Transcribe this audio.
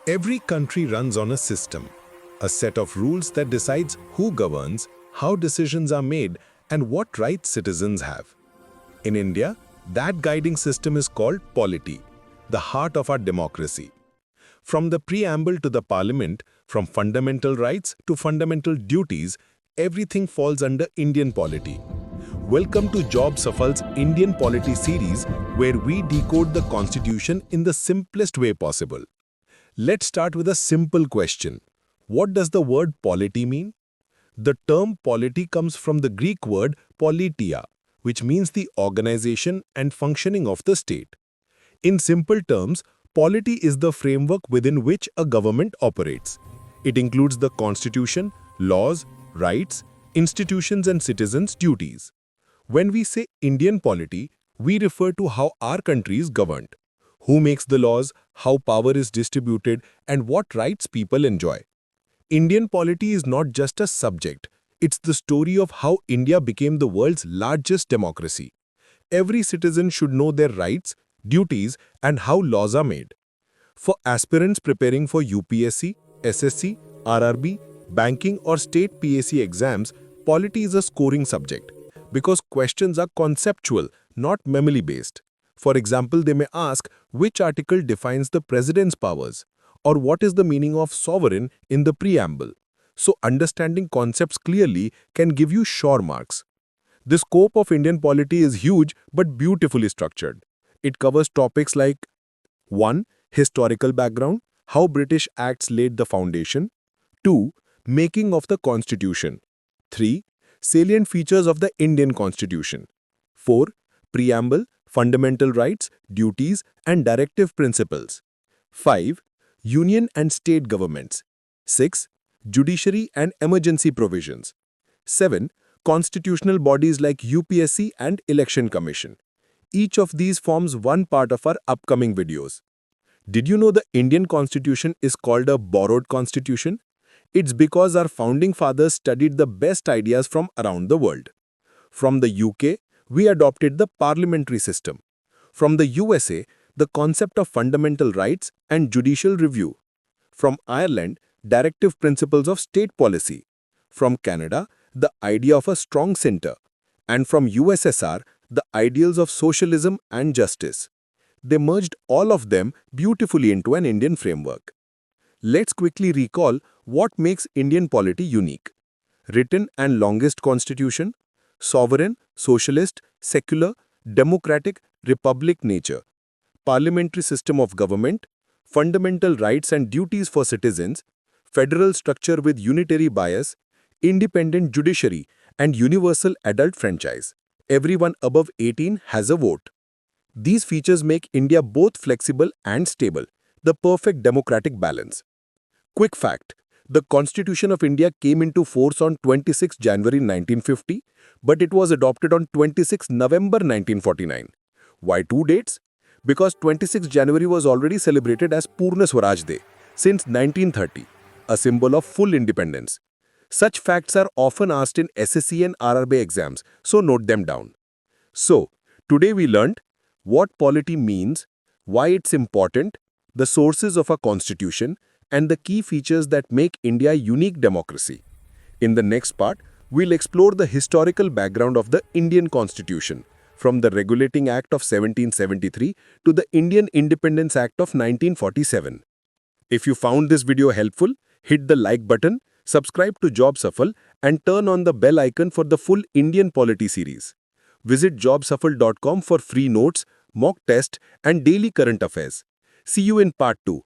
Every country runs on a system, a set of rules that decides who governs, how decisions are made, and what rights citizens have. In India, that guiding system is called polity, the heart of our democracy. From the preamble to the parliament, from fundamental rights to fundamental duties, everything falls under Indian polity. Welcome to JobSafal's Indian Polity series, where we decode the constitution in the simplest way possible. Let's start with a simple question. What does the word polity mean? The term polity comes from the Greek word politeia, which means the organization and functioning of the state. In simple terms, polity is the framework within which a government operates. It includes the constitution, laws, rights, institutions and citizens' duties. When we say Indian polity, we refer to how our country is governed. Who makes the laws, how power is distributed, and what rights people enjoy. Indian polity is not just a subject, it's the story of how India became the world's largest democracy. Every citizen should know their rights, duties, and how laws are made. For aspirants preparing for UPSC, SSC, RRB, banking or State PSC exams, polity is a scoring subject because questions are conceptual, not memory-based. For example, they may ask which article defines the president's powers or what is the meaning of sovereign in the preamble. So understanding concepts clearly can give you sure marks. The scope of Indian polity is huge but beautifully structured. It covers topics like 1. Historical background, how British Acts laid the foundation. 2. Making of the Constitution. 3. Salient features of the Indian Constitution. 4. Preamble, fundamental rights, duties, and directive principles. 5. Union and state governments. 6. Judiciary and emergency provisions. 7. Constitutional bodies like UPSC and Election Commission. Each of these forms one part of our upcoming videos. Did you know the Indian Constitution is called a borrowed constitution? It's because our founding fathers studied the best ideas from around the world. From the UK, we adopted the parliamentary system. From the USA, the concept of fundamental rights and judicial review. From Ireland, directive principles of state policy. From Canada, the idea of a strong centre. And from USSR, the ideals of socialism and justice. They merged all of them beautifully into an Indian framework. Let's quickly recall what makes Indian polity unique. Written and longest constitution, sovereign, socialist, secular, democratic, republic nature, parliamentary system of government, fundamental rights and duties for citizens, federal structure with unitary bias, independent judiciary, and universal adult franchise. Everyone above 18 has a vote. These features make India both flexible and stable, the perfect democratic balance. Quick fact, the Constitution of India came into force on 26 January 1950, but it was adopted on 26 November 1949. Why two dates? Because 26 January was already celebrated as Purna Swaraj Day since 1930, a symbol of full independence. Such facts are often asked in SSC and RRB exams, so note them down. So, today we learned what polity means, why it's important, the sources of our constitution, and the key features that make India a unique democracy. In the next part, we'll explore the historical background of the Indian Constitution, from the Regulating Act of 1773 to the Indian Independence Act of 1947. If you found this video helpful, hit the like button, subscribe to JobSafal, and turn on the bell icon for the full Indian Polity series. Visit jobsafal.com for free notes, mock test, and daily current affairs. See you in part 2.